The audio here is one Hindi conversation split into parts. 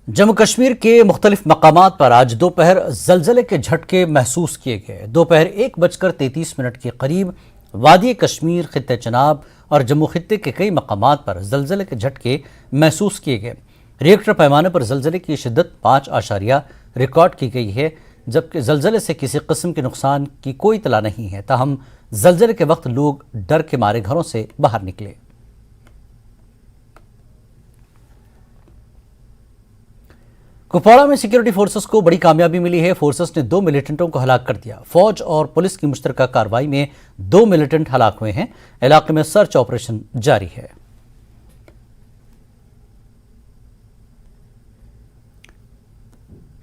जम्मू कश्मीर के मुख्तलिफ मकामात पर आज दोपहर जलजले के झटके महसूस किए गए। दोपहर 1:33 के करीब वादी कश्मीर, खित्ते चनाब और जम्मू खित्ते के कई मकामात पर जलजले के झटके महसूस किए गए। रिएक्टर पैमाने पर जलजले की शिद्दत 5 रिकॉर्ड की गई है, जबकि जलजले से किसी किस्म के नुकसान की कोई इतला नहीं है। ताहम जलजले के वक्त लोग डर के मारे घरों से बाहर निकले। कुपवाड़ा में सिक्योरिटी फोर्सेस को बड़ी कामयाबी मिली है। फोर्सेस ने 2 मिलिटेंटों को हलाक कर दिया। फौज और पुलिस की मुश्तरका कार्रवाई में 2 मिलिटेंट हलाक हुए हैं। इलाके में सर्च ऑपरेशन जारी है।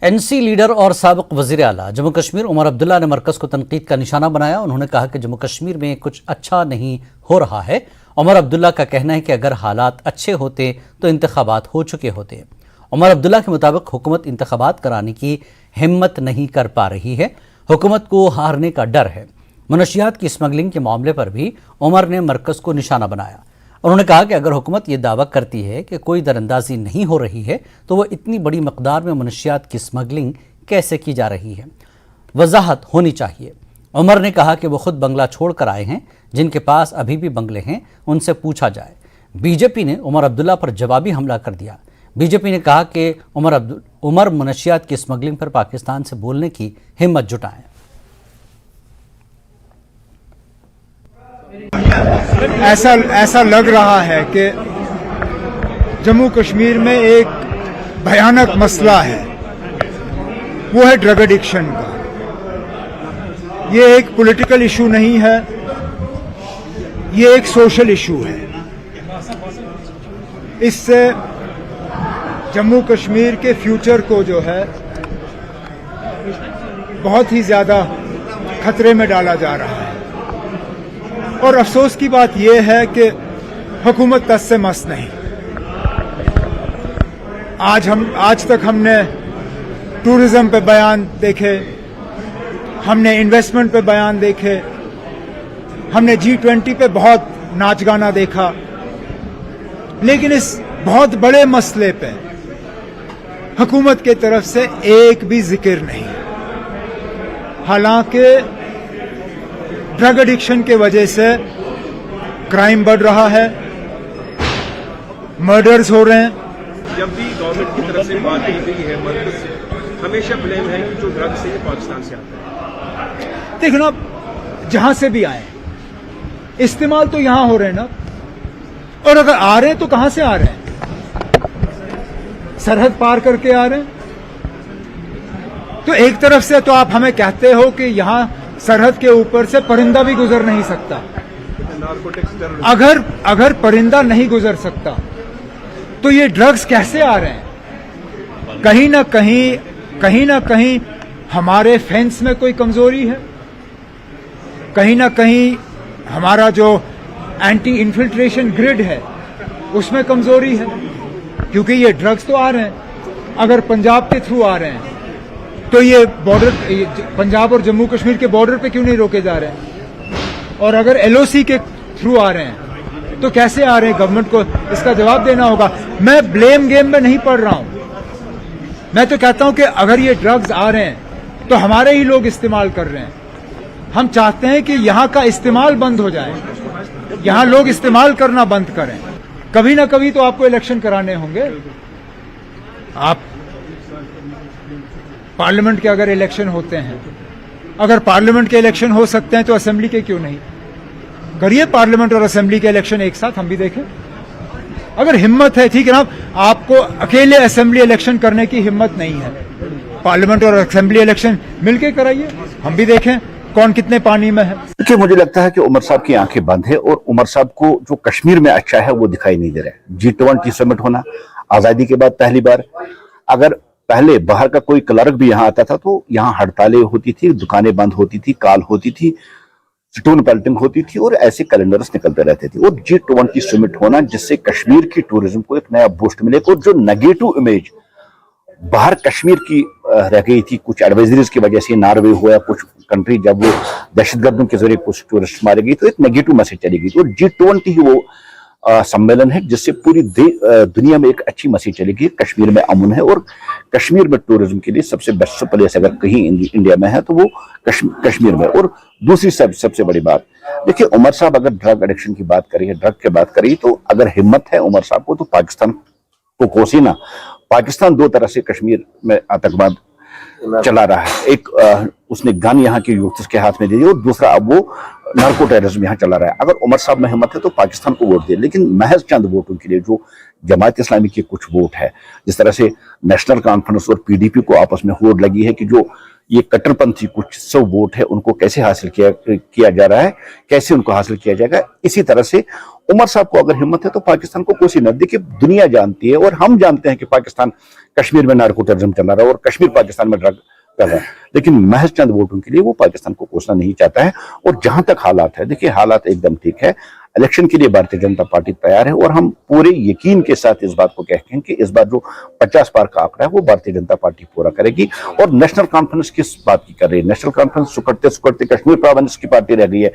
एनसी लीडर और साबिक वजीर आला जम्मू कश्मीर उमर अब्दुल्ला ने मरकज को तनकीद का निशाना बनाया। उन्होंने कहा कि जम्मू कश्मीर में कुछ अच्छा नहीं हो रहा है। उमर अब्दुल्ला का कहना है कि अगर हालात अच्छे होते तो इंतखाबात हो चुके होते। उमर अब्दुल्ला के मुताबिक हुकूमत इंतखाबात कराने की हिम्मत नहीं कर पा रही है। हुकूमत को हारने का डर है। मनशियात की स्मगलिंग के मामले पर भी उमर ने मरकज को निशाना बनाया। उन्होंने कहा कि अगर हुकूमत ये दावा करती है कि कोई दरअंदाजी नहीं हो रही है तो वह इतनी बड़ी मकदार में मनशियात की स्मगलिंग कैसे की जा रही है, वजाहत होनी चाहिए। उमर ने कहा कि वो खुद बंगला छोड़कर आए हैं। जिनके पास अभी भी बंगले हैं उनसे पूछा जाए। बीजेपी ने उमर अब्दुल्ला पर जवाबी हमला कर दिया। बीजेपी ने कहा कि उमर मनशियात की स्मगलिंग पर पाकिस्तान से बोलने की हिम्मत जुटाएं। ऐसा लग रहा है कि जम्मू कश्मीर में एक भयानक मसला है, वो है ड्रग एडिक्शन का। ये एक पॉलिटिकल इशू नहीं है, ये एक सोशल इशू है। इससे जम्मू कश्मीर के फ्यूचर को जो है बहुत ही ज्यादा खतरे में डाला जा रहा है। और अफसोस की बात यह है कि हुकूमत तस से मस नहीं। आज तक हमने टूरिज्म पे बयान देखे, हमने इन्वेस्टमेंट पे बयान देखे, हमने G20 पे बहुत नाच गाना देखा, लेकिन इस बहुत बड़े मसले पे हुकूमत की तरफ से एक भी जिक्र नहीं। हालांकि ड्रग एडिक्शन की वजह से क्राइम बढ़ रहा है, मर्डर्स हो रहे हैं। जब भी गवर्नमेंट की तरफ से बात की गई है, मर्डर से हमेशा ब्लेम है कि जो ड्रग से पाकिस्तान से आता है। देखो ना, जहां से भी आए इस्तेमाल तो यहां हो रहे हैं ना, और अगर आ रहे हैं तो कहां से आ रहे हैं? सरहद पार करके आ रहे हैं। तो एक तरफ से तो आप हमें कहते हो कि यहां सरहद के ऊपर से परिंदा भी गुजर नहीं सकता। अगर परिंदा नहीं गुजर सकता तो ये ड्रग्स कैसे आ रहे हैं? कहीं ना कहीं हमारे फेंस में कोई कमजोरी है, कहीं ना कहीं हमारा जो एंटी इन्फिल्ट्रेशन ग्रिड है उसमें कमजोरी है, क्योंकि ये ड्रग्स तो आ रहे हैं। अगर पंजाब के थ्रू आ रहे हैं तो ये बॉर्डर, पंजाब और जम्मू कश्मीर के बॉर्डर पे क्यों नहीं रोके जा रहे हैं? और अगर LOC के थ्रू आ रहे हैं तो कैसे आ रहे हैं? गवर्नमेंट को इसका जवाब देना होगा। मैं ब्लेम गेम में नहीं पड़ रहा हूं। मैं तो कहता हूं कि अगर ये ड्रग्स आ रहे हैं तो हमारे ही लोग इस्तेमाल कर रहे हैं। हम चाहते हैं कि यहां का इस्तेमाल बंद हो जाए, यहां लोग इस्तेमाल करना बंद करें। कभी ना कभी तो आपको इलेक्शन कराने होंगे। आप पार्लियामेंट के अगर इलेक्शन होते हैं, अगर पार्लियामेंट के इलेक्शन हो सकते हैं तो असेंबली के क्यों नहीं? करिए पार्लियामेंट और असेंबली के इलेक्शन एक साथ, हम भी देखें। अगर हिम्मत है, ठीक है ना, आपको अकेले असेंबली इलेक्शन करने की हिम्मत नहीं है, पार्लियामेंट और असेंबली इलेक्शन मिलकर कराइए, हम भी देखें कौन कितने पानी में है। देखिए, मुझे लगता है कि उमर साहब की आंखें बंद है और उमर साहब को जो कश्मीर में अच्छा है वो दिखाई नहीं दे रहा है। G20 समिट होना आजादी के बाद पहली बार। अगर पहले बाहर का कोई क्लर्क भी यहाँ आता था तो यहाँ हड़तालें होती थी, दुकानें बंद होती थी, काल होती थी, स्टोन पेल्टिंग होती थी और ऐसे कैलेंडर्स निकलते रहते थे। और G20 समिट होना जिससे कश्मीर की टूरिज्म को एक नया बूस्ट मिले, और जो नेगेटिव इमेज बाहर कश्मीर की रह गई थी कुछ एडवाइजरीज की वजह से, नॉर्वे हो या कुछ कंट्री जब वो दहशतगर्दों के जरिए कुछ टूरिस्ट मारे गई तो एक नेगेटिव मैसेज चली गई। तो G20 वो सम्मेलन है जिससे पूरी दुनिया में एक अच्छी मैसेज चलेगी। कश्मीर में अमन है और कश्मीर में टूरिज्म के लिए सबसे बेस्ट प्लेस अगर कहीं इंडिया में है तो वो कश्मीर में। और दूसरी सबसे बड़ी बात, देखिए उमर साहब अगर ड्रग एडिक्शन की बात करिए, ड्रग की बात करिए, तो अगर हिम्मत है उमर साहब को तो पाकिस्तान को कोसी ना। पाकिस्तान दो तरह से कश्मीर में आतंकवाद चला रहा है। एक उसने गन यहाँ के यूथ के हाथ में दे दी और दूसरा अब वो नार्को टेररिज्म यहाँ चला रहा है। अगर उमर साहब में हिम्मत है तो पाकिस्तान को वोट दे, लेकिन महज चंद वोटों के लिए जो जमात इस्लामी के कुछ वोट है, जिस तरह से नेशनल कॉन्फ्रेंस और पीडीपी को आपस में होड़ लगी है कि जो ये कट्टरपंथी कुछ 100 वोट है उनको कैसे हासिल किया जा रहा है, कैसे उनको हासिल किया जाएगा। इसी तरह से उमर साहब को अगर हिम्मत है तो पाकिस्तान को कोसी न। देखिए दुनिया जानती है और हम जानते हैं कि पाकिस्तान कश्मीर में नार्को टेररिज्म चला रहा है और कश्मीर पाकिस्तान में ड्रग कर रहा है, लेकिन महज चंद वोटों के लिए वो पाकिस्तान को कोसना नहीं चाहता है। और जहां तक हालात है, देखिए हालात एकदम ठीक है। इलेक्शन के लिए भारतीय जनता पार्टी तैयार है और हम पूरे यकीन के साथ इस बात को कहते हैं कि इस बार जो 50 पार का आंकड़ा है वो भारतीय जनता पार्टी पूरा करेगी। और नेशनल कॉन्फ्रेंस किस बात की कर रही है? नेशनल कॉन्फ्रेंस सुकड़ते सुकड़ते कश्मीर प्रोविंस की पार्टी रह गई है।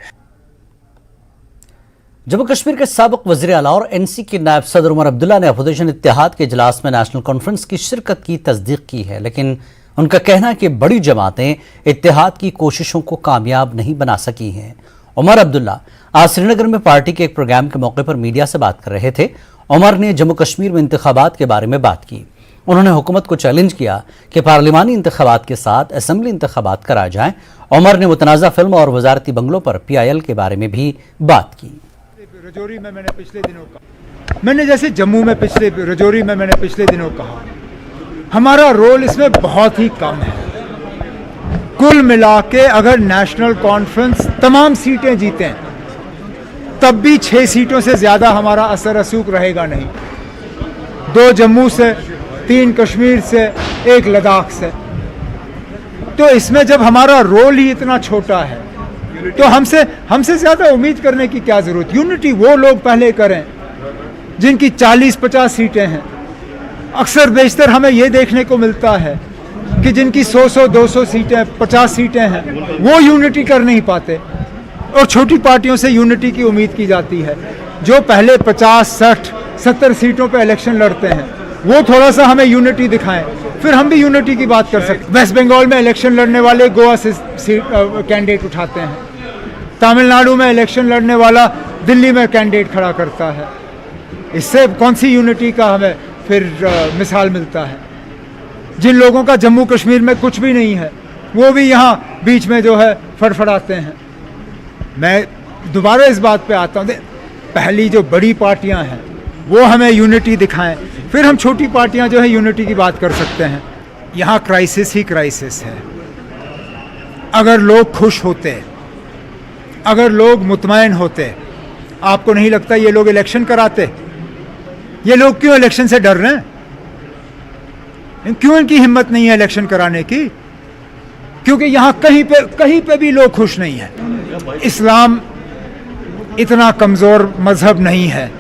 जम्मू कश्मीर के साबिक वज़ीर आला और एनसी के नायब सदर उमर अब्दुल्ला ने अपोजिशन इत्तेहाद के इजलास में नेशनल कॉन्फ्रेंस की शिरकत की तस्दीक की है, लेकिन उनका कहना है कि बड़ी जमातें इत्तेहाद की कोशिशों को कामयाब नहीं बना सकी हैं। उमर अब्दुल्ला आज श्रीनगर में पार्टी के एक प्रोग्राम के मौके पर मीडिया से बात कर रहे थे। उमर ने जम्मू कश्मीर में इंतखाबात के बारे में बात की। उन्होंने हुकूमत को चैलेंज किया कि पार्लिमानी इंतखाबात के साथ असेंबली इंतखाबात कराए जाएं। उमर ने मुतनाज़ा फिल्म और वजारती बंगलों पर PIL के बारे में भी बात की। रजौरी में मैंने पिछले दिनों कहा, मैंने जैसे जम्मू में रजौरी में मैंने पिछले दिनों कहा, हमारा रोल इसमें बहुत ही कम है। कुल मिला के अगर नेशनल कॉन्फ्रेंस तमाम सीटें जीतें तब भी 6 सीटों से ज़्यादा हमारा असर रसूख रहेगा नहीं। 2 जम्मू से, 3 कश्मीर से, 1 लद्दाख से। तो इसमें जब हमारा रोल ही इतना छोटा है तो हमसे ज़्यादा उम्मीद करने की क्या ज़रूरत। यूनिटी वो लोग पहले करें जिनकी 40-50 सीटें हैं। अक्सर बेशतर हमें ये देखने को मिलता है कि जिनकी 100-200 सीटें, 50 सीटें हैं, वो यूनिटी कर नहीं पाते और छोटी पार्टियों से यूनिटी की उम्मीद की जाती है। जो पहले 50, 60, 70 सीटों पे इलेक्शन लड़ते हैं वो थोड़ा सा हमें यूनिटी दिखाएं, फिर हम भी यूनिटी की बात कर सकते हैं। वेस्ट बंगाल में इलेक्शन लड़ने वाले गोवा से कैंडिडेट उठाते हैं, तमिलनाडु में इलेक्शन लड़ने वाला दिल्ली में कैंडिडेट खड़ा करता है। इससे कौन सी यूनिटी का हमें फिर मिसाल मिलता है। जिन लोगों का जम्मू कश्मीर में कुछ भी नहीं है वो भी यहाँ बीच में जो है फड़फड़ाते हैं। मैं दोबारा इस बात पे आता हूँ, पहली जो बड़ी पार्टियाँ हैं वो हमें यूनिटी दिखाएं, फिर हम छोटी पार्टियाँ जो है यूनिटी की बात कर सकते हैं। यहाँ क्राइसिस ही क्राइसिस है। अगर लोग खुश होते, अगर लोग मुतमईन होते, आपको नहीं लगता ये लोग इलेक्शन कराते? ये लोग क्यों इलेक्शन से डर रहे हैं? क्यों इनकी हिम्मत नहीं है इलेक्शन कराने की? क्योंकि यहाँ कहीं पे भी लोग खुश नहीं है। इस्लाम इतना कमज़ोर मजहब नहीं है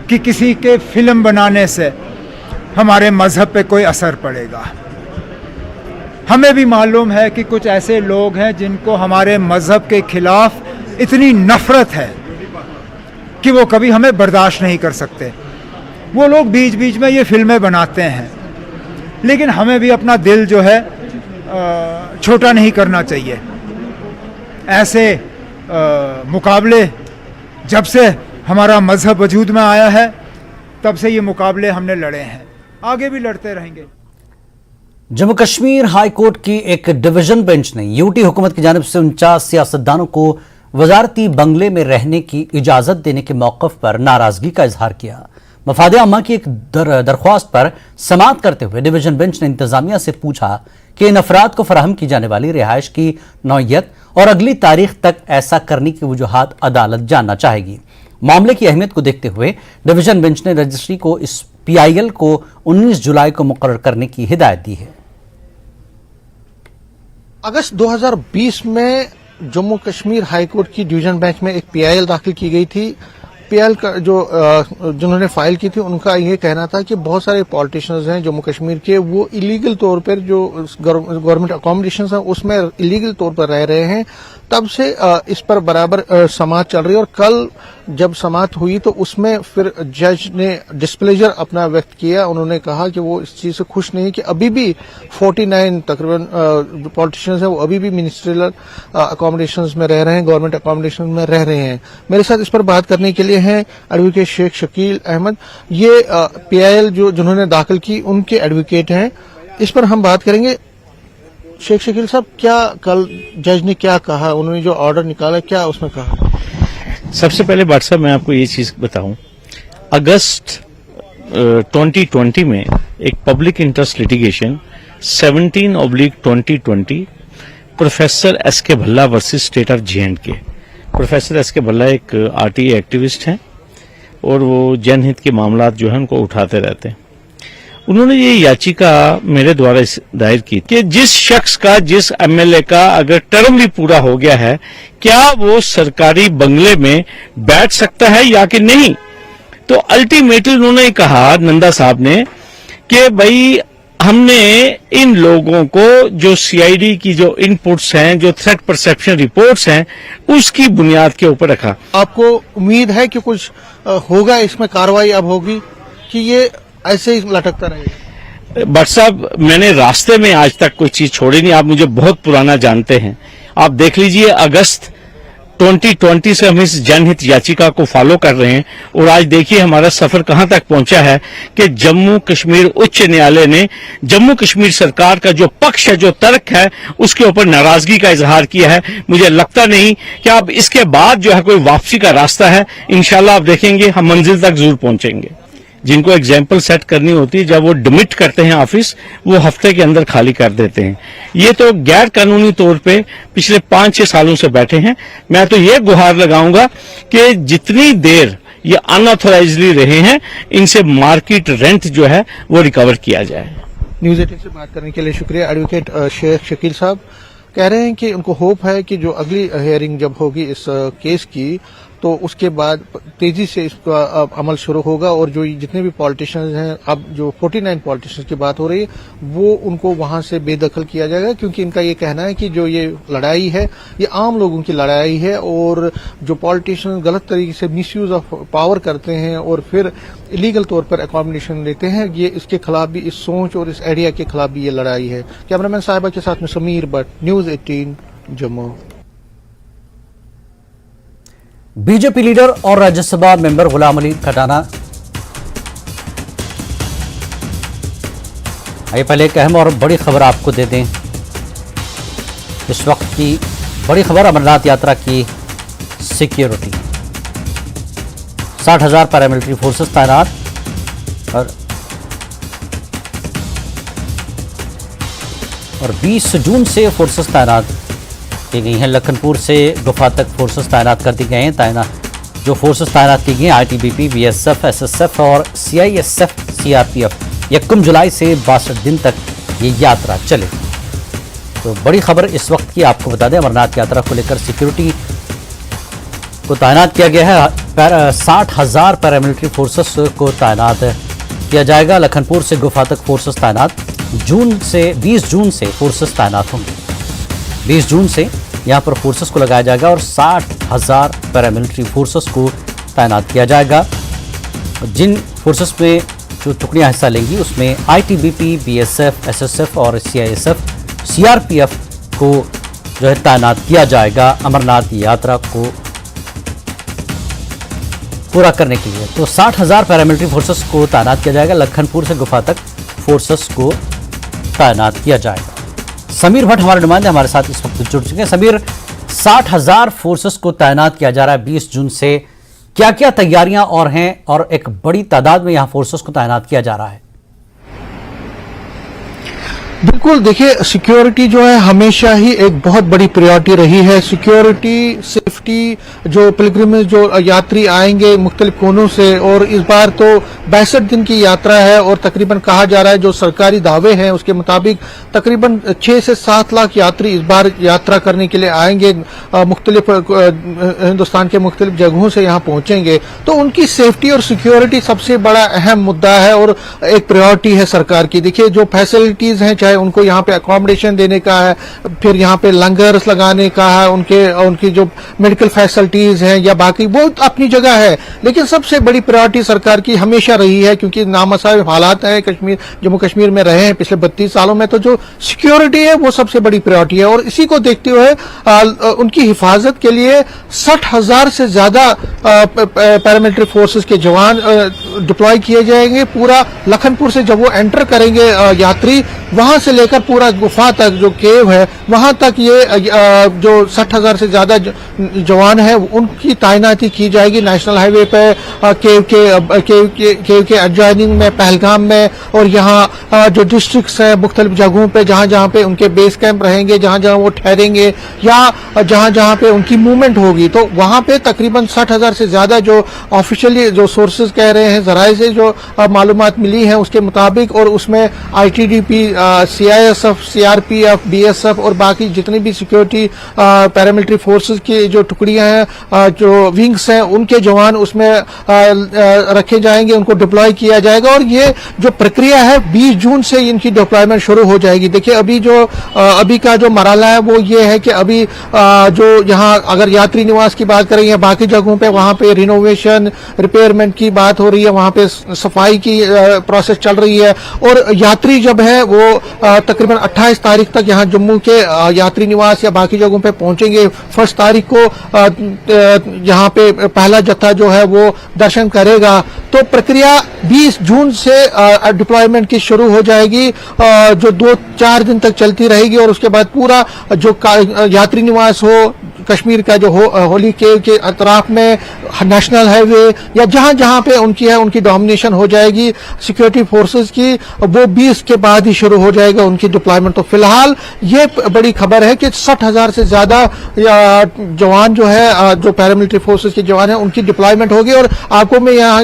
कि किसी के फिल्म बनाने से हमारे मजहब पे कोई असर पड़ेगा। हमें भी मालूम है कि कुछ ऐसे लोग हैं जिनको हमारे मजहब के खिलाफ इतनी नफरत है कि वो कभी हमें बर्दाश्त नहीं कर सकते। वो लोग बीच बीच में ये फिल्में बनाते हैं, लेकिन हमें भी अपना दिल जो है छोटा नहीं करना चाहिए। ऐसे मुकाबले जब से हमारा मजहब वजूद में आया है तब से ये मुकाबले हमने लड़े हैं, आगे भी लड़ते रहेंगे। जम्मू कश्मीर हाई कोर्ट की एक डिवीजन बेंच ने यूटी हुकूमत की जानिब से 49 सियासतदानों को वजारती बंगले में रहने की इजाजत देने के मौक़िफ़ पर नाराजगी का इजहार किया। मफाद अम्मा की एक दरख्वास्त पर समाअत करते हुए डिवीजन बेंच ने इंतजामिया से पूछा कि इन अफराद को फराहम की जाने वाली रिहाइश की नौयत और अगली तारीख तक ऐसा करने की वजूहात अदालत जानना चाहेगी। मामले की अहमियत को देखते हुए डिवीजन बेंच ने रजिस्ट्री को इस PIL को 19 जुलाई को मुकर्रर करने की हिदायत दी है। अगस्त 2020 में जम्मू कश्मीर हाई कोर्ट की डिवीजन बेंच में एक PIL दाखिल की गई थी। PIL का जिन्होंने फाइल की थी उनका ये कहना था कि बहुत सारे पॉलिटिशियंस हैं जम्मू कश्मीर के, वो इलीगल तौर पर जो गवर्नमेंट अकोमोडेशन है उसमें इलीगल तौर पर रह रहे हैं, तब से इस पर बराबर समाअत चल रही है। और कल जब समाअत हुई तो उसमें फिर जज ने डिस्प्लेजर अपना व्यक्त किया। उन्होंने कहा कि वो इस चीज से खुश नहीं कि अभी भी 49 तकरीबन पॉलिटिशियंस हैं, वो अभी भी मिनिस्ट्रियल अकोमोडेशंस में रह रहे हैं, गवर्नमेंट अकोमोडेशन में रह रहे हैं। मेरे साथ इस पर बात करने के लिए हैं एडवोकेट शेख शकील अहमद। ये पीआईएल जिन्होंने दाखिल की उनके एडवोकेट हैं। इस पर हम बात करेंगे। शेख शकील साहब, क्या कल जज ने क्या कहा, उन्होंने जो ऑर्डर निकाला क्या उसमें कहा? सबसे पहले बात साहब मैं आपको ये चीज बताऊं, अगस्त 2020 में एक public interest litigation 17/2020 professor SK Bhalla versus state of J and K. Professor SK Bhalla एक आरटीआई एक्टिविस्ट हैं और वो जनहित के मामला जो है उनको उठाते रहते हैं। उन्होंने ये याचिका मेरे द्वारा दायर की कि जिस शख्स का, जिस एमएलए का अगर टर्म भी पूरा हो गया है, क्या वो सरकारी बंगले में बैठ सकता है या कि नहीं। तो अल्टीमेटली उन्होंने कहा, नंदा साहब ने, कि भाई हमने इन लोगों को जो सीआईडी की जो इनपुट्स हैं, जो थ्रेट परसेप्शन रिपोर्ट्स हैं, उसकी बुनियाद के ऊपर रखा। आपको उम्मीद है कि कुछ होगा, इसमें कार्रवाई अब होगी कि ये ऐसे ही लटकता रहेगा? भट्ट साहब, मैंने रास्ते में आज तक कोई चीज छोड़ी नहीं। आप मुझे बहुत पुराना जानते हैं। आप देख लीजिए, अगस्त 2020 से हम इस जनहित याचिका को फॉलो कर रहे हैं और आज देखिए हमारा सफर कहां तक पहुंचा है कि जम्मू कश्मीर उच्च न्यायालय ने जम्मू कश्मीर सरकार का जो पक्ष है, जो तर्क है, उसके ऊपर नाराजगी का इजहार किया है। मुझे लगता नहीं कि अब इसके बाद जो है कोई वापसी का रास्ता है। इंशाल्लाह आप देखेंगे हम मंजिल तक जरूर पहुंचेंगे। जिनको एग्जाम्पल सेट करनी होती है, जब वो डिमिट करते हैं ऑफिस, वो हफ्ते के अंदर खाली कर देते हैं। ये तो गैर कानूनी तौर पे पिछले 5-6 सालों से बैठे हैं। मैं तो ये गुहार लगाऊंगा कि जितनी देर ये अनऑथोराइजली रहे हैं, इनसे मार्केट रेंट जो है वो रिकवर किया जाए। न्यूज 18 से बात करने के लिए शुक्रिया। एडवोकेट शेख शकील साहब कह रहे हैं कि उनको होप है कि जो अगली हियरिंग जब होगी इस केस की, तो उसके बाद तेजी से इसका अमल शुरू होगा और जो जितने भी पॉलिटिशियंस हैं, अब जो 49 पॉलिटिशियंस की बात हो रही है, वो उनको वहां से बेदखल किया जाएगा। क्योंकि इनका ये कहना है कि जो ये लड़ाई है, ये आम लोगों की लड़ाई है और जो पॉलिटिशियंस गलत तरीके से मिसयूज ऑफ पावर करते हैं और फिर इलीगल तौर पर अकोमोडेशन लेते हैं, ये इसके खिलाफ भी, इस सोच और इस आइडिया के खिलाफ भी ये लड़ाई है। कैमरामैन साहिबा के साथ में Sameer Bhatt, news 18 Jammu. BJP leader और राज्यसभा मेंबर गुलाम अली खटाना। आइए पहले एक अहम और बड़ी खबर आपको दे दें। इस वक्त की बड़ी खबर, अमरनाथ यात्रा की सिक्योरिटी, 60,000 पैरामिलिट्री फोर्सेस तैनात और 20 जून से फोर्सेस तैनात की गई हैं। लखनपुर से गुफा तक फोर्सेस तैनात कर दी गए हैं। जो फोर्सेस तैनात की गई हैं, आईटीबीपी, बीएसएफ, एसएसएफ और सीआईएसएफ, सीआरपीएफ। 1 जुलाई से 62 दिन तक ये यात्रा चले। तो बड़ी खबर इस वक्त की आपको बता दें, अमरनाथ यात्रा को लेकर सिक्योरिटी को तैनात किया गया है। 60,000 पैरामिलिट्री फोर्सेस को तैनात किया जाएगा। लखनपुर से गुफा तक फोर्सेस तैनात। 20 जून से फोर्सेस तैनात होंगे। 20 जून से यहाँ पर फोर्सेस को लगाया जाएगा और 60,000 पैरामिलिट्री फोर्सेस को तैनात किया जाएगा। जिन फोर्सेस में जो टुकड़ियाँ हिस्सा लेंगी उसमें आईटीबीपी, बीएसएफ, एसएसएफ और सीआईएसएफ, सीआरपीएफ को जो है तैनात किया जाएगा अमरनाथ यात्रा को पूरा करने के लिए। तो 60,000 पैरामिलिट्री फोर्सेस को तैनात किया जाएगा। लखनपुर से गुफा तक फोर्सेस को तैनात किया जाएगा। समीर भट्ट हमारे नुमाइंदे हमारे साथ इस वक्त जुड़ चुके हैं। समीर, 60,000 फोर्सेस को तैनात किया जा रहा है 20 जून से, क्या क्या तैयारियां और हैं और एक बड़ी तादाद में यहां फोर्सेस को तैनात किया जा रहा है? बिल्कुल, देखिए सिक्योरिटी जो है हमेशा ही एक बहुत बड़ी प्रायोरिटी रही है। सिक्योरिटी, सेफ्टी, जो पिलग्रिमेज जो यात्री आएंगे मुख्तलिफ कोनों से, और इस बार तो 62 दिन की यात्रा है और तकरीबन कहा जा रहा है जो सरकारी दावे हैं उसके मुताबिक तकरीबन 6 से 7 लाख यात्री इस बार यात्रा करने के लिए आएंगे। मुख्तलिफ हिंदुस्तान के मुख्तलिफ जगहों से यहाँ पहुंचेंगे, तो उनकी सेफ्टी और सिक्योरिटी सबसे बड़ा अहम मुद्दा है और एक प्रायोरिटी है सरकार की। देखिए जो फैसिलिटीज हैं, चाहे है, उनको यहाँ पे अकोमोडेशन देने का है, फिर यहाँ पे लंगर्स लगाने का है, उनकी जो मेडिकल फैसिलिटीज हैं या बाकी वो अपनी जगह है। लेकिन सबसे बड़ी प्रायोरिटी सरकार की हमेशा रही है, क्योंकि नामसाब हालात है जम्मू कश्मीर में रहे हैं पिछले 32 सालों में, तो जो सिक्योरिटी है वो सबसे बड़ी प्रायोरिटी है। और इसी को देखते हुए उनकी हिफाजत के लिए 60,000 से ज्यादा पैरामिलिट्री फोर्सेस के जवान डिप्लॉय किए जाएंगे। पूरा लखनपुर से जब वो एंटर करेंगे यात्री, वहां से लेकर पूरा गुफा तक जो केव है वहां तक ये जो 60,000 से ज्यादा जवान है उनकी तैनाती की जाएगी। नेशनल हाईवे पे केव के एडजॉइनिंग में, पहलगाम में, और यहाँ जो डिस्ट्रिक्ट्स है मुख्तलिफ जगहों पे जहां जहां पे उनके बेस कैंप रहेंगे, जहां जहां वो ठहरेंगे या जहां जहां पे उनकी मूवमेंट होगी, तो वहां पे तकरीबन 60,000 से ज्यादा जो ऑफिशियली जो सोर्सेज कह रहे हैं, जराए से जो मालूमात मिली है उसके मुताबिक, और उसमें ITBP, CISF, CRPF, BSF और बाकी जितनी भी सिक्योरिटी पैरामिलिट्री फोर्सेस की जो टुकड़ियां हैं, जो विंग्स हैं, उनके जवान उसमें रखे जाएंगे, उनको डिप्लॉय किया जाएगा। और ये जो प्रक्रिया है 20 जून से इनकी डिप्लॉयमेंट शुरू हो जाएगी। देखिए अभी का जो मरहला है वो ये है कि अभी जो यहाँ अगर यात्री निवास की बात करें या बाकी जगहों पे, वहां पे रिनोवेशन, रिपेयरमेंट की बात हो रही है, वहां पे सफाई की प्रोसेस चल रही है। और यात्री जब है वो तकरीबन 28 तारीख तक यहाँ जम्मू के यात्री निवास या बाकी जगहों पे पहुंचेंगे। 1 तारीख को यहाँ पे पहला जत्था जो है वो दर्शन करेगा। तो प्रक्रिया 20 जून से डिप्लॉयमेंट की शुरू हो जाएगी, जो 2-4 दिन तक चलती रहेगी। और उसके बाद पूरा जो यात्री निवास हो कश्मीर का जो होली केव के अतराफ में, नेशनल हाईवे या जहां जहां पे उनकी है, उनकी डोमिनेशन हो जाएगी सिक्योरिटी फोर्सेस की, वो 20 के बाद ही शुरू हो जाएगा उनकी डिप्लॉयमेंट। तो फिलहाल ये बड़ी खबर है कि 60,000 से ज्यादा जवान जो है, जो पैरामिलिट्री फोर्सेस के जवान हैं, उनकी डिप्लॉयमेंट होगी। और आपको मैं यहाँ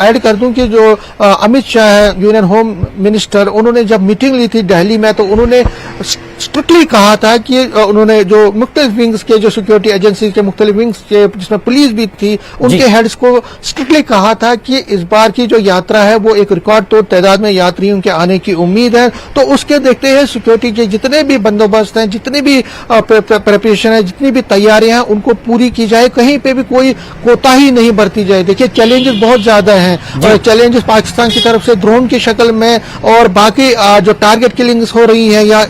ऐड कर दूं कि जो अमित शाह है, यूनियन होम मिनिस्टर, उन्होंने जब मीटिंग ली थी दिल्ली में, तो उन्होंने स्ट्रिक्टली कहा था कि उन्होंने जो मुख्तलिफ विंग्स के, जो सिक्योरिटी एजेंसी के मुख्तलिफ विंग्स के, जिसमें पुलिस भी थी, उनके हेड्स को स्ट्रिक्टली कहा था कि इस बार की जो यात्रा है वो एक रिकॉर्ड तोड़ तादाद में यात्रियों के आने की उम्मीद है। तो उसके देखते हैं सिक्योरिटी के जितने भी बंदोबस्त हैं, जितने भी प्रिपरेशन है, जितनी भी तैयारियां हैं, उनको पूरी की जाए, कहीं पे भी कोई कोताही नहीं बरती जाए। देखिए चैलेंजेस बहुत ज्यादा हैं, और चैलेंजेस पाकिस्तान की तरफ से ड्रोन की शक्ल में और बाकी जो टारगेट किलिंग्स हो रही है, या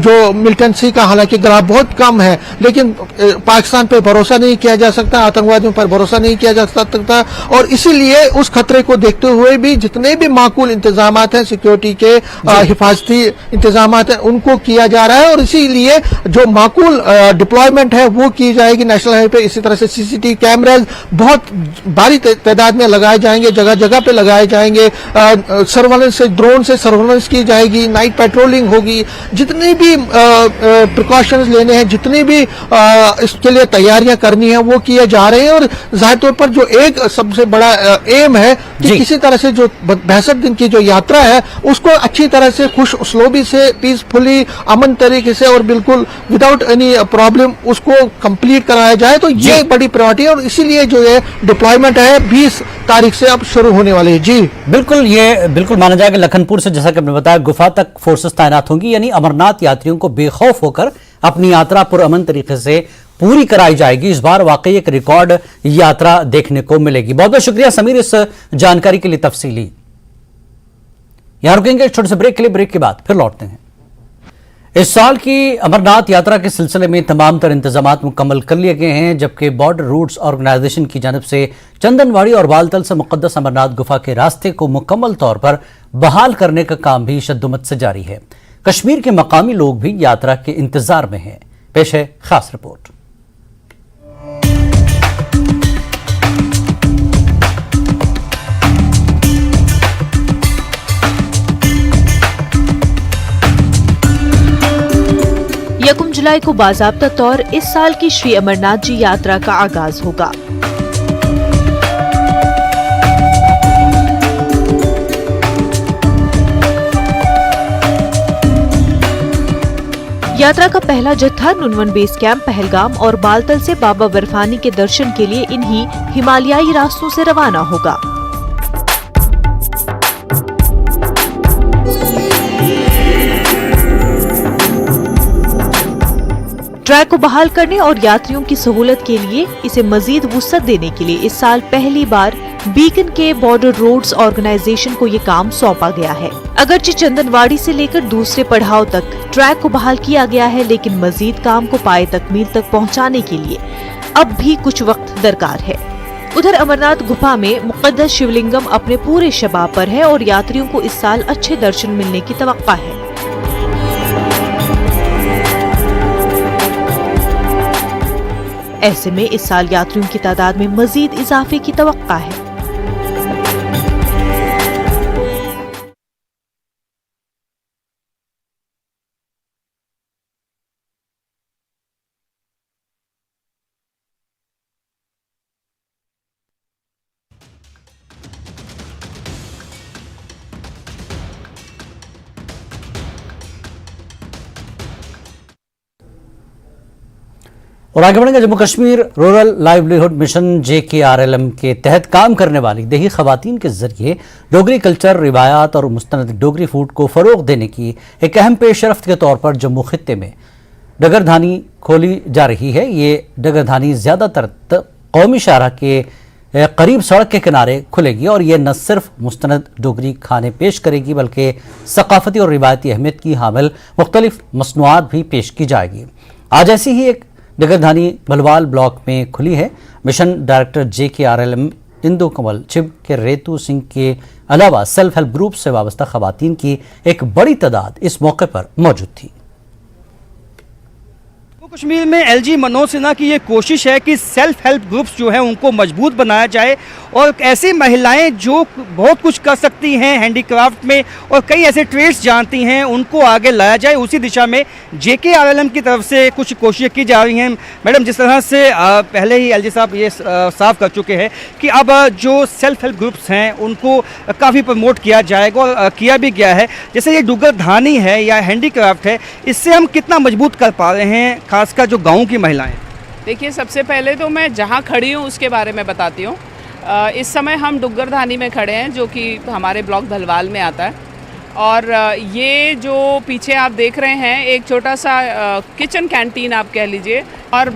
जो मिलिटेंसी का हालांकि ग्राफ बहुत कम है, लेकिन पाकिस्तान पर भरोसा नहीं किया जा सकता, आतंकवादियों पर भरोसा नहीं किया जा सकता। और इसीलिए उस खतरे को देखते हुए भी जितने भी माकूल इंतजाम हैं, सिक्योरिटी के हिफाजती इंतजाम हैं, उनको किया जा रहा है। और इसीलिए जो माकूल डिप्लॉयमेंट है वो की जाएगी नेशनल हाईवे पे। इसी तरह से CCTV कैमराज बहुत भारी तादाद में लगाए जाएंगे, जगह जगह पे लगाए जाएंगे। सर्वेलेंस से, ड्रोन से सर्वेलेंस की जाएगी, नाइट पेट्रोलिंग होगी। जितनी भी प्रिकॉशंस लेने हैं, जितनी भी इसके लिए तैयारियां करनी है, वो किए जा रहे हैं। और जाहिर तौर पर जो एक सबसे बड़ा एम है कि किसी तरह से जो 62 दिन की जो यात्रा है उसको अच्छी तरह से, खुश उसलूबी से, पीसफुली, अमन तरीके से और बिल्कुल विदाउट एनी प्रॉब्लम उसको कंप्लीट कराया जाए। तो ये बड़ी प्रायोरिटी है, और इसीलिए जो है डिप्लॉयमेंट है 20 तारीख से अब शुरू होने वाली है। जी बिल्कुल, ये बिल्कुल माना जाए कि लखनपुर से, जैसा कि आपने बताया, गुफा तक फोर्सेस तैनात होंगी, यानी अमरनाथ यात्रियों को बेखौफ होकर अपनी यात्रा पुरअमन तरीके से पूरी कराई जाएगी। इस बार वाकई एक रिकॉर्ड यात्रा देखने को मिलेगी। बहुत बहुत शुक्रिया समीर इस जानकारी के लिए तफसीली। यहां रुकेंगे छोटे से ब्रेक के लिए, ब्रेक के बाद फिर लौटते हैं। इस साल की अमरनाथ यात्रा के सिलसिले में तमाम तर इंतजाम मुकम्मल कर लिए गए हैं, जबकि बॉर्डर रूट्स ऑर्गेनाइजेशन की जानब से चंदनवाड़ी और बालतल से मुकद्दस अमरनाथ गुफा के रास्ते को मुकम्मल तौर पर बहाल करने का काम भी शद्दुमत से जारी है। कश्मीर के मकामी लोग भी यात्रा के इंतजार में हैं। पेश है खास रिपोर्ट। यकम जुलाई को बाज़ाब्ता तौर इस साल की श्री अमरनाथ जी यात्रा का आगाज होगा। यात्रा का पहला जत्था नुनवन बेस कैंप पहलगाम और बालतल से बाबा बर्फानी के दर्शन के लिए इन्हीं हिमालयाई रास्तों से रवाना होगा। ट्रैक को बहाल करने और यात्रियों की सहूलत के लिए इसे मजीद वुसअत देने के लिए इस साल पहली बार बीकन के बॉर्डर रोड्स ऑर्गेनाइजेशन को ये काम सौंपा गया है। अगरचे चंदनवाड़ी से लेकर दूसरे पड़ाव तक ट्रैक को बहाल किया गया है, लेकिन मजीद काम को पाए तकमील तक पहुँचाने के लिए अब भी कुछ वक्त दरकार है। उधर अमरनाथ गुफा में मुक़द्दस शिवलिंगम अपने पूरे शबाब पर है और यात्रियों को इस साल अच्छे दर्शन मिलने की तवक्का है। ऐसे में इस साल यात्रियों की तादाद में मजीद इजाफे की तवक्का है। और आगे बढ़ेंगे। Jammu Kashmir rural livelihood mission JKRLM के तहत काम करने वाली देही खवातीन के जरिए डोगरी कल्चर, रिवायात और मुस्तनद डोगरी फूड को फ़रोग देने की एक अहम पेशरफ्त के तौर पर जम्मू खित्ते में डगरधानी खोली जा रही है। ये डगरधानी ज़्यादातर कौमी शाहरा के करीब सड़क के किनारे खुलेगी और ये न सिर्फ मुस्तनद डोगरी खाने पेश करेगी बल्कि सकाफती और रिवायती अहमियत की हामिल मुख्तलिफ मसनूआत भी पेश की जाएगी। आज ऐसी ही एक डगरधानी भलवाल ब्लॉक में खुली है। मिशन डायरेक्टर JKRLM इंदु कमल छिब के रेतू सिंह के अलावा सेल्फ हेल्प ग्रुप से वाबस्ता खवातीन की एक बड़ी तादाद इस मौके पर मौजूद थी। कश्मीर में LG मनोज सिन्हा की ये कोशिश है कि सेल्फ हेल्प ग्रुप्स जो है उनको मजबूत बनाया जाए और ऐसी महिलाएं जो बहुत कुछ कर सकती हैं हैंडीक्राफ्ट में और कई ऐसे ट्रेड्स जानती हैं उनको आगे लाया जाए। उसी दिशा में JKRLM की तरफ से कुछ कोशिशें की जा रही हैं। मैडम, जिस तरह से पहले ही LG साहब ये साफ कर चुके हैं कि अब जो सेल्फ हेल्प ग्रुप्स हैं उनको काफ़ी प्रमोट किया जाएगा और किया भी गया है। जैसे ये डुगरधानी है या हैंडीक्राफ्ट है, इससे हम कितना मजबूत कर पा रहे हैं खासकर जो गाँव की महिलाएं? देखिए, सबसे पहले तो मैं जहाँ खड़ी हूँ उसके बारे में बताती हूँ। इस समय हम डुगरधानी में खड़े हैं जो कि हमारे ब्लॉक भलवाल में आता है और ये जो पीछे आप देख रहे हैं एक छोटा सा किचन कैंटीन आप कह लीजिए। और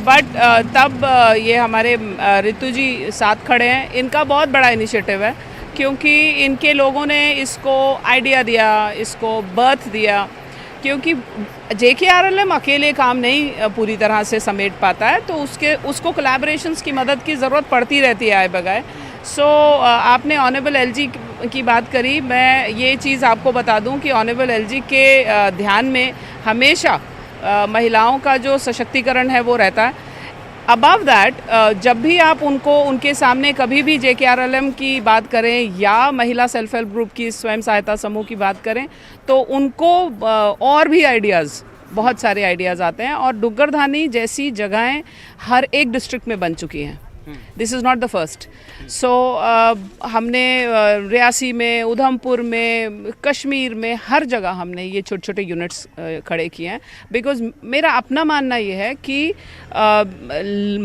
तब ये हमारे रितु जी साथ खड़े हैं। इनका बहुत बड़ा इनिशिएटिव है क्योंकि इनके लोगों ने इसको आइडिया दिया, इसको बर्थ दिया, क्योंकि JKRLM अकेले काम नहीं पूरी तरह से समेट पाता है, तो उसको कोलैबोरेशंस की मदद की ज़रूरत पड़ती रहती है आए बगैर। सो आपने ऑनरेबल LG की बात करी, मैं ये चीज़ आपको बता दूं कि ऑनरेबल LG के ध्यान में हमेशा महिलाओं का जो सशक्तिकरण है वो रहता है। अबव दैट जब भी आप उनके सामने कभी भी JKRLM की बात करें या महिला सेल्फ हेल्प ग्रुप की स्वयं सहायता समूह की बात करें तो उनको और भी आइडियाज़, बहुत सारे आइडियाज़ आते हैं। और डुगरधानी जैसी जगहें हर एक डिस्ट्रिक्ट में बन चुकी हैं। This is not the first. So हमने रियासी में, उधमपुर में, कश्मीर में, हर जगह हमने ये छोटे छोटे यूनिट्स खड़े किए हैं। बिकॉज़ मेरा अपना मानना ये है कि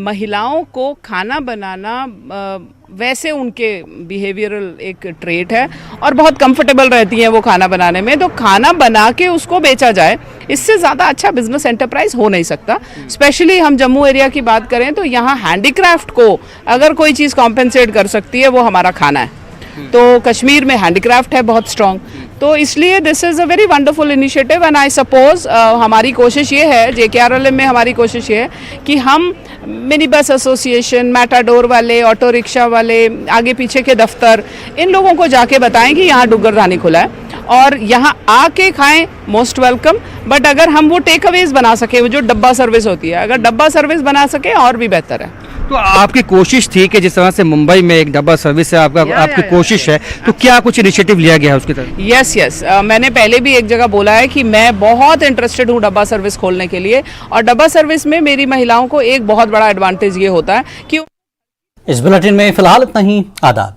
महिलाओं को खाना बनाना वैसे उनके बिहेवियरल एक ट्रेट है और बहुत कंफर्टेबल रहती हैं वो खाना बनाने में, तो खाना बना के उसको बेचा जाए, इससे ज़्यादा अच्छा बिजनेस एंटरप्राइज हो नहीं सकता। स्पेशली हम जम्मू एरिया की बात करें तो यहाँ हैंडीक्राफ्ट को अगर कोई चीज़ कॉम्पेंसेट कर सकती है वो हमारा खाना है। तो कश्मीर में हैंडीक्राफ्ट है बहुत स्ट्रॉन्ग, तो इसलिए this is a very wonderful initiative and I suppose हमारी कोशिश ये है, JKRLM में हमारी कोशिश ये है कि हम मिनी बस एसोसिएशन, मैटाडोर वाले, ऑटो रिक्शा वाले, आगे पीछे के दफ्तर, इन लोगों को जाके बताएं कि यहाँ डुगरधानी खुला है और यहाँ आके खाएं, मोस्ट वेलकम। बट अगर हम वो टेक अवेज बना सके, वो जो डब्बा सर्विस होती है, अगर डब्बा सर्विस बना सके और भी बेहतर है। तो आपकी कोशिश थी कि जिस तरह से मुंबई में एक डब्बा सर्विस है, आपकी कोशिश है, तो क्या कुछ इनिशिएटिव लिया गया है उसकी तरफ? यस, मैंने पहले भी एक जगह बोला है कि मैं बहुत इंटरेस्टेड हूँ डब्बा सर्विस खोलने के लिए। और डब्बा सर्विस में मेरी महिलाओं को एक बहुत बड़ा एडवांटेज ये होता है कि इस बुलेटिन में फिलहाल इतना ही। आदाब।